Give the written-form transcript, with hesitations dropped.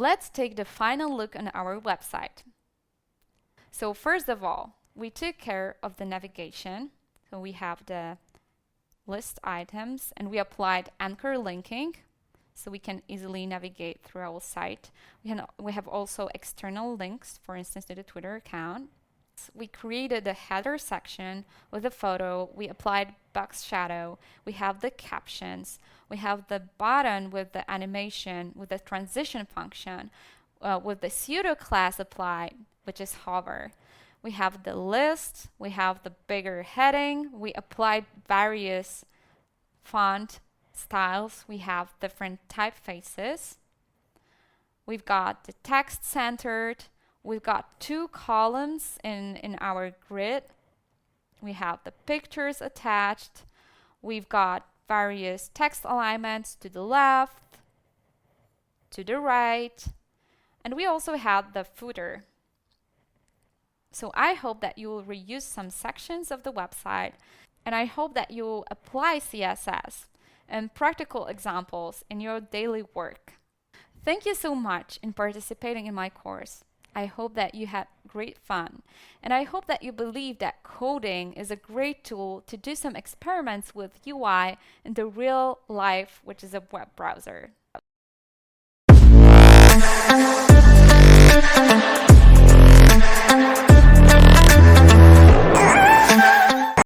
let's take the final look on our website. So first of all, we took care of the navigation. So we have the list items and we applied anchor linking so we can easily navigate through our site. We have also external links, for instance, to the Twitter account. We created a header section with a photo. We applied box shadow. We have the captions. We have the button with the animation, with the transition function, with the pseudo class applied, which is hover. We have the list. We have the bigger heading. We applied various font styles. We have different typefaces. We've got the text centered. We've got 2 columns in our grid. We have the pictures attached. We've got various text alignments to the left, to the right, and we also have the footer. So I hope that you will reuse some sections of the website, and I hope that you will apply CSS and practical examples in your daily work. Thank you so much in participating in my course. I hope that you had great fun, and I hope that you believe that coding is a great tool to do some experiments with UI in the real life, which is a web browser.